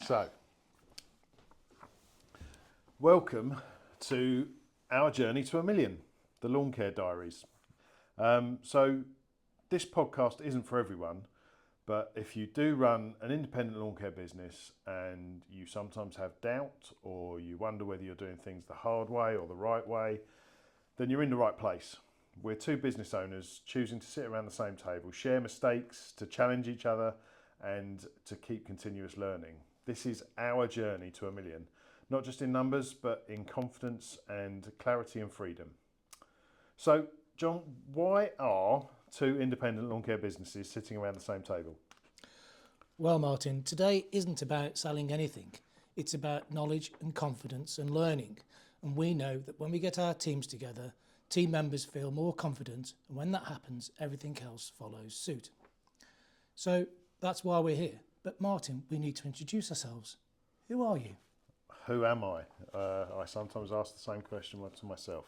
So, welcome to our journey to a million, the Lawn Care Diaries. So, this podcast isn't for everyone, but if you do run an independent lawn care business and you sometimes have doubt or you wonder whether you're doing things the hard way or the right way, then you're in the right place. We're two business owners choosing to sit around the same table, share mistakes, to challenge each other, and to keep continuous learning. This is our journey to a million, not just in numbers, but in confidence and clarity and freedom. So, John, why are two independent lawn care businesses sitting around the same table? Well, Martin, today isn't about selling anything. It's about knowledge and confidence and learning. And we know that when we get our teams together, team members feel more confident. And when that happens, everything else follows suit. So that's why we're here. But Martin, we need to introduce ourselves. Who are you? Who am I? I sometimes ask the same question to myself.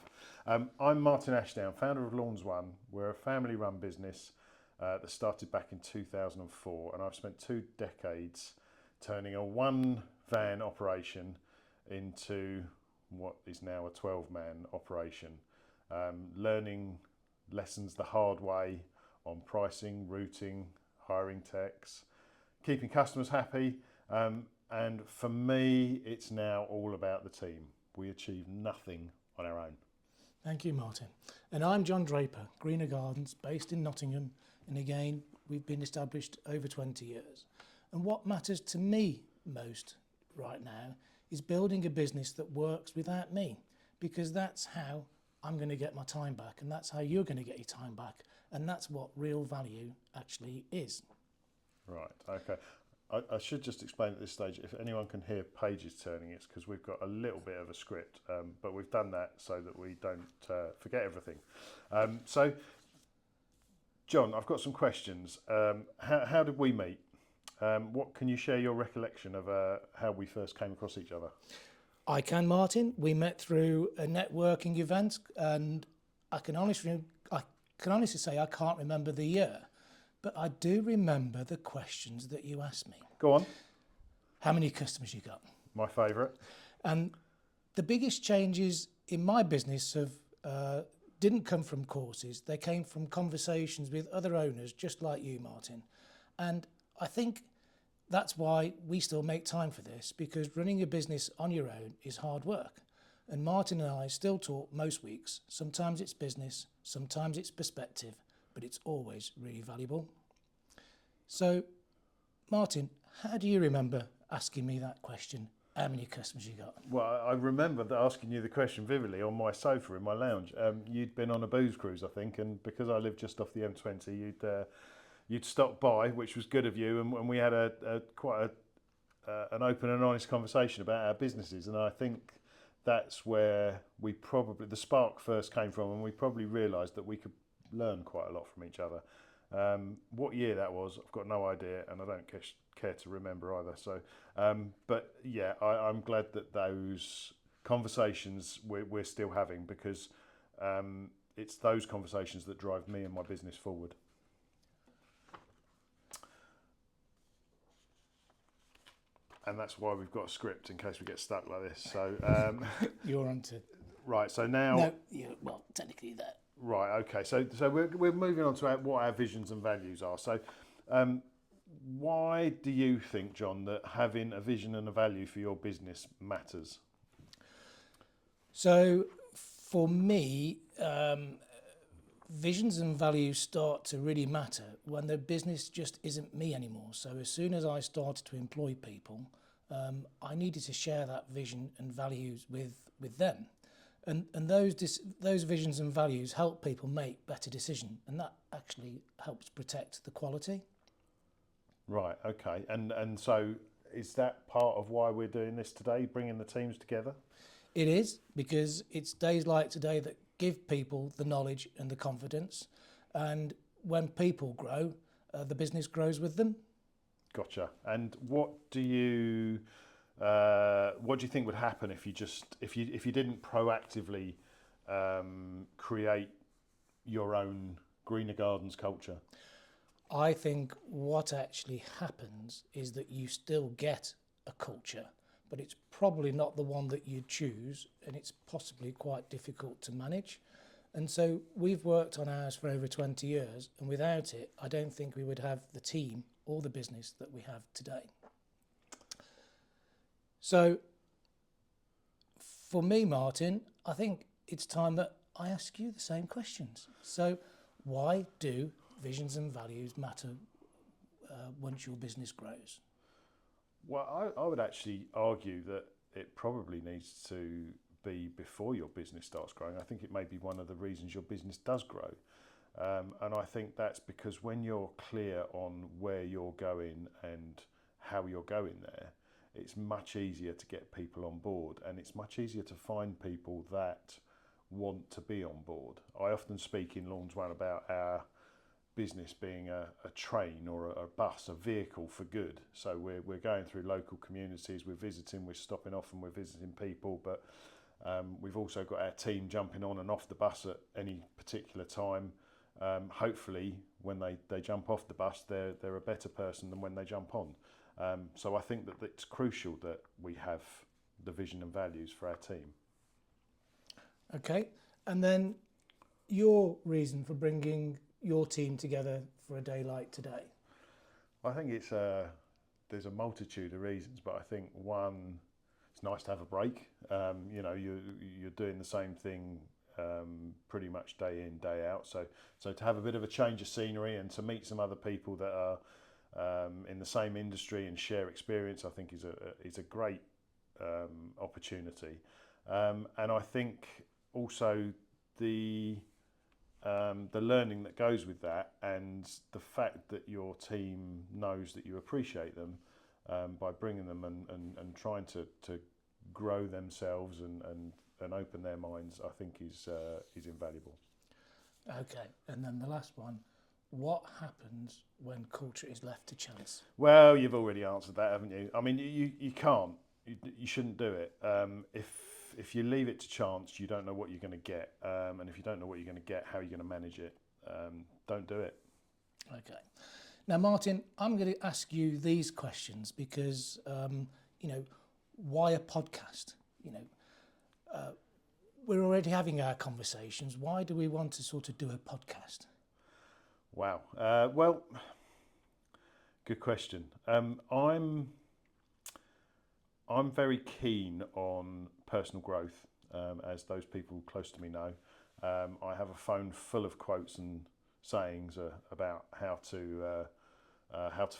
I'm Martin Ashdown, founder of Lawns One. We're a family-run business that started back in 2004, and I've spent 2 decades turning a one-van operation into what is now a 12-man operation, learning lessons the hard way on pricing, routing, hiring techs, keeping customers happy. And for me, it's now all about the team. We achieve nothing on our own. Thank you, Martin. And I'm John Draper, Greener Gardens, based in Nottingham. And again, we've been established over 20 years. And what matters to me most right now is building a business that works without me, because that's how I'm going to get my time back, and that's how you're going to get your time back. And that's what real value actually is. Right, okay. I should just explain at this stage, if anyone can hear pages turning, it's because we've got a little bit of a script, but we've done that so that we don't forget everything. So, John, I've got some questions. How did we meet? What can you share your recollection of how we first came across each other? I can, Martin. We met through a networking event, and I can honestly say I can't remember the year. But I do remember the questions that you asked me. Go on. How many customers you got? My favourite. And the biggest changes in my business didn't come from courses. They came from conversations with other owners just like you, Martin. And I think that's why we still make time for this, because running a business on your own is hard work. And Martin and I still talk most weeks. Sometimes it's business, sometimes it's perspective, but it's always really valuable. So, Martin, how do you remember asking me that question? How many customers you got? Well, I remember asking you the question vividly on my sofa in my lounge. You'd been on a booze cruise, I think, and because I lived just off the M20, you'd stopped by, which was good of you, and we had quite an open and honest conversation about our businesses, and I think that's where the spark first came from, and we probably realised that we could learn quite a lot from each other. What year that was, I've got no idea, and I don't care to remember either. So, but yeah, I'm glad that those conversations we're still having, because it's those conversations that drive me and my business forward. And that's why we've got a script in case we get stuck like this. So You're on to... Right, so now... No, well, technically that. Right, okay. So we're moving on to what our visions and values are. So why do you think, John, that having a vision and a value for your business matters? So for me, visions and values start to really matter when the business just isn't me anymore. So as soon as I started to employ people, I needed to share that vision and values with them. And those visions and values help people make better decisions, and that actually helps protect the quality. Right, okay. And so is that part of why we're doing this today, bringing the teams together? It is, because it's days like today that give people the knowledge and the confidence, and when people grow, the business grows with them. Gotcha. And what do you think would happen if you didn't proactively create your own Greener Gardens culture? I think what actually happens is that you still get a culture, but it's probably not the one that you'd choose, and it's possibly quite difficult to manage. And so we've worked on ours for over 20 years, and without it, I don't think we would have the team or the business that we have today. So for me, Martin, I think it's time that I ask you the same questions. So why do visions and values matter once your business grows? Well, I would actually argue that it probably needs to be before your business starts growing. I think it may be one of the reasons your business does grow. And I think that's because when you're clear on where you're going and how you're going there, it's much easier to get people on board, and it's much easier to find people that want to be on board. I often speak in Lawns One about our business being a train or a bus, a vehicle for good. So we're going through local communities, we're visiting, we're stopping off and we're visiting people, but we've also got our team jumping on and off the bus at any particular time. Hopefully when they jump off the bus, they're a better person than when they jump on. So I think that it's crucial that we have the vision and values for our team. Okay, and then your reason for bringing your team together for a day like today? I think there's a multitude of reasons, but I think one, it's nice to have a break. You're doing the same thing pretty much day in, day out. So to have a bit of a change of scenery and to meet some other people that are in the same industry and share experience, I think is a great opportunity. And I think also the learning that goes with that, and the fact that your team knows that you appreciate them by bringing them and trying to grow themselves and open their minds, I think is invaluable. Okay, and then the last one, what happens when culture is left to chance? Well, you've already answered that, haven't you? I mean, you can't, you shouldn't do it. If you leave it to chance, you don't know what you're going to get, and if you don't know what you're going to get, how are you going to manage it? Don't do it. Okay. Now, Martin, I'm going to ask you these questions because, why a podcast? We're already having our conversations. Why do we want to sort of do a podcast? Wow. Well, good question. I'm very keen on personal growth, as those people close to me know. I have a phone full of quotes and sayings about how to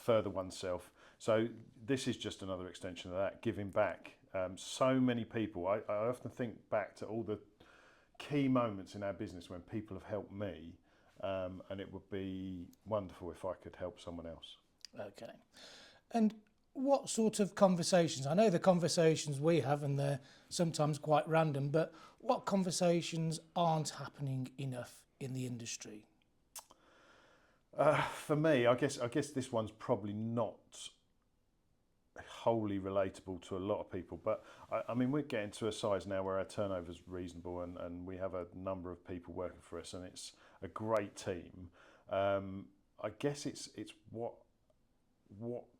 further oneself. So this is just another extension of that, giving back. So many people, I often think back to all the key moments in our business when people have helped me, and it would be wonderful if I could help someone else. Okay. And what sort of conversations? I know the conversations we have, and they're sometimes quite random, but what conversations aren't happening enough in the industry? For me, I guess this one's probably not wholly relatable to a lot of people, but I mean, we're getting to a size now where our turnover is reasonable, and we have a number of people working for us, and it's a great team. I guess it's what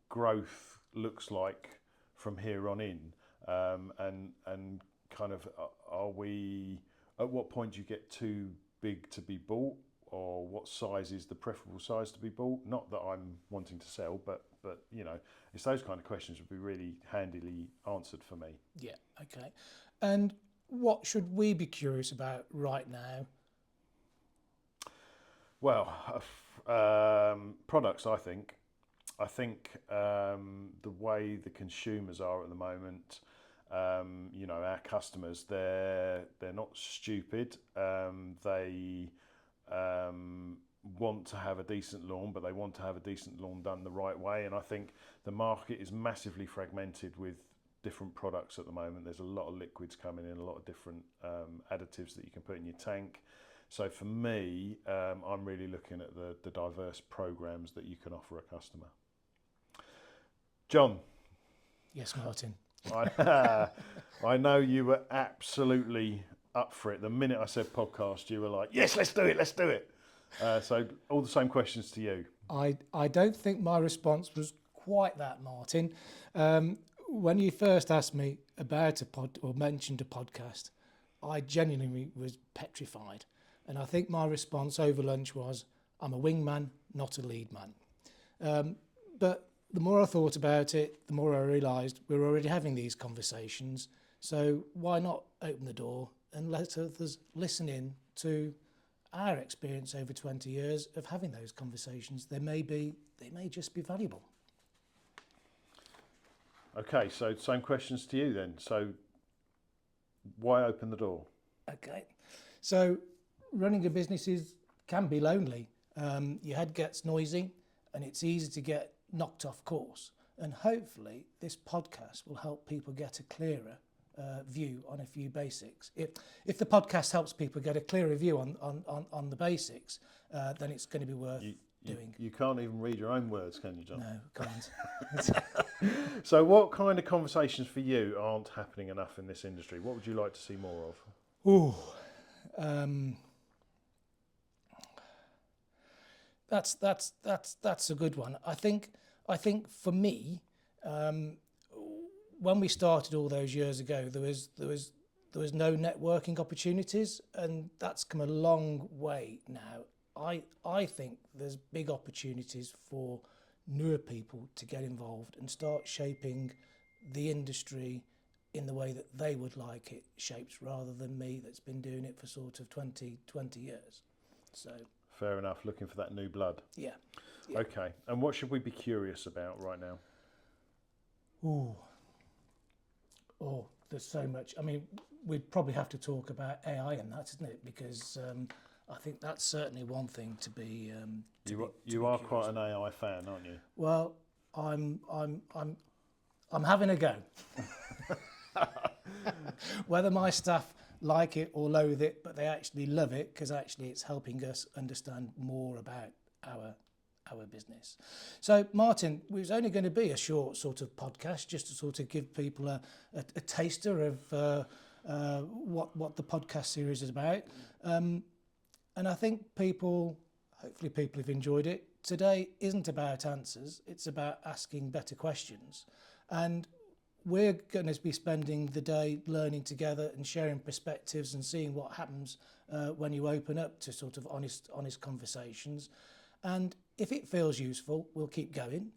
growth looks like from here on in, and kind of are we, at what point do you get too big to be bought, or what size is the preferable size to be bought? Not that I'm wanting to sell, but it's those kind of questions would be really handily answered for me. Yeah, okay. And what should we be curious about right now? Well, products, I think. I think the way the consumers are at the moment, our customers, they're not stupid. They want to have a decent lawn, but they want to have a decent lawn done the right way. And I think the market is massively fragmented with different products at the moment. There's a lot of liquids coming in, a lot of different additives that you can put in your tank. So for me, I'm really looking at the diverse programs that you can offer a customer. John. Yes, Martin. I know you were absolutely up for it. The minute I said podcast, you were like, yes, let's do it. So all the same questions to you. I don't think my response was quite that, Martin. when you first asked me about a pod or mentioned a podcast, I genuinely was petrified. And I think my response over lunch was, I'm a wingman, not a lead man. But the more I thought about it, the more I realised we're already having these conversations. So why not open the door and let others listen in to our experience over 20 years of having those conversations? They may just be valuable. Okay, so same questions to you then. So why open the door? Okay, so running a business can be lonely. Your head gets noisy and it's easy to get knocked off course. And hopefully this podcast will help people get a clearer view on a few basics. If the podcast helps people get a clearer view on the basics, then it's going to be worth doing. You can't even read your own words, can you, John? No, can't. So what kind of conversations for you aren't happening enough in this industry? What would you like to see more of? Ooh, that's a good one. I think for me, when we started all those years ago, there was no networking opportunities, and that's come a long way now. I think there's big opportunities for newer people to get involved and start shaping the industry in the way that they would like it shaped, rather than me that's been doing it for sort of 20 years. So fair enough, looking for that new blood. Yeah. Okay, and what should we be curious about right now? Oh, there's so much. I mean, we'd probably have to talk about AI and that, isn't it? Because I think that's certainly one thing to be. You are quite an AI fan, aren't you? Well, I'm having a go. Whether my staff like it or loathe it, but they actually love it, because actually it's helping us understand more about our business. So, Martin, it was only going to be a short sort of podcast, just to sort of give people a taster of what the podcast series is about. And I think hopefully people have enjoyed it. Today isn't about answers, it's about asking better questions. And we're going to be spending the day learning together and sharing perspectives and seeing what happens when you open up to sort of honest conversations. And if it feels useful, we'll keep going.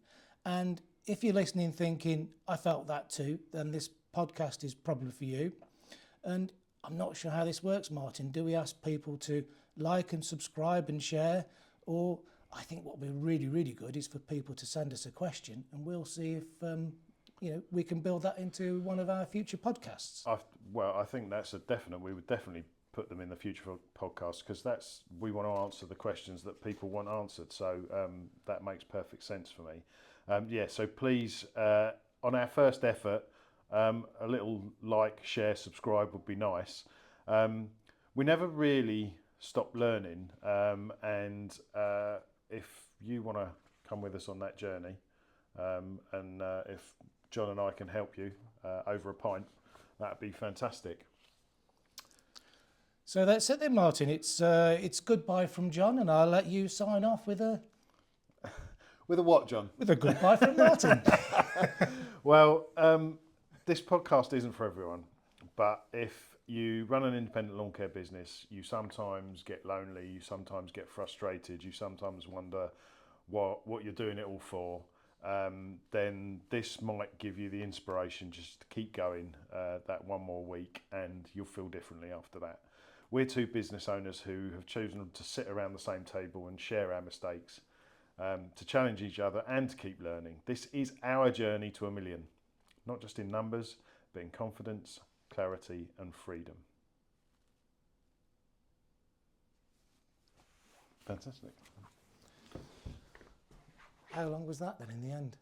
And if you're listening thinking, I felt that too, then this podcast is probably for you. And I'm not sure how this works, Martin. Do we ask people to like and subscribe and share? Or I think what would be really, really good is for people to send us a question, and we'll see if we can build that into one of our future podcasts. I think that's a definite. We would definitely put them in the future podcast, because we want to answer the questions that people want answered. So that makes perfect sense for me. So please, on our first effort, a little like, share, subscribe would be nice. We never really stop learning, and if you want to come with us on that journey, and if John and I can help you over a pint, that'd be fantastic. So that's it then, Martin. It's goodbye from John, and I'll let you sign off with a... With a what, John? With a goodbye from Martin. Well, this podcast isn't for everyone, but if you run an independent lawn care business, you sometimes get lonely, you sometimes get frustrated, you sometimes wonder what you're doing it all for, then this might give you the inspiration just to keep going that one more week, and you'll feel differently after that. We're two business owners who have chosen to sit around the same table and share our mistakes, to challenge each other and to keep learning. This is our journey to 1 million, not just in numbers, but in confidence, clarity and freedom. Fantastic. How long was that then in the end?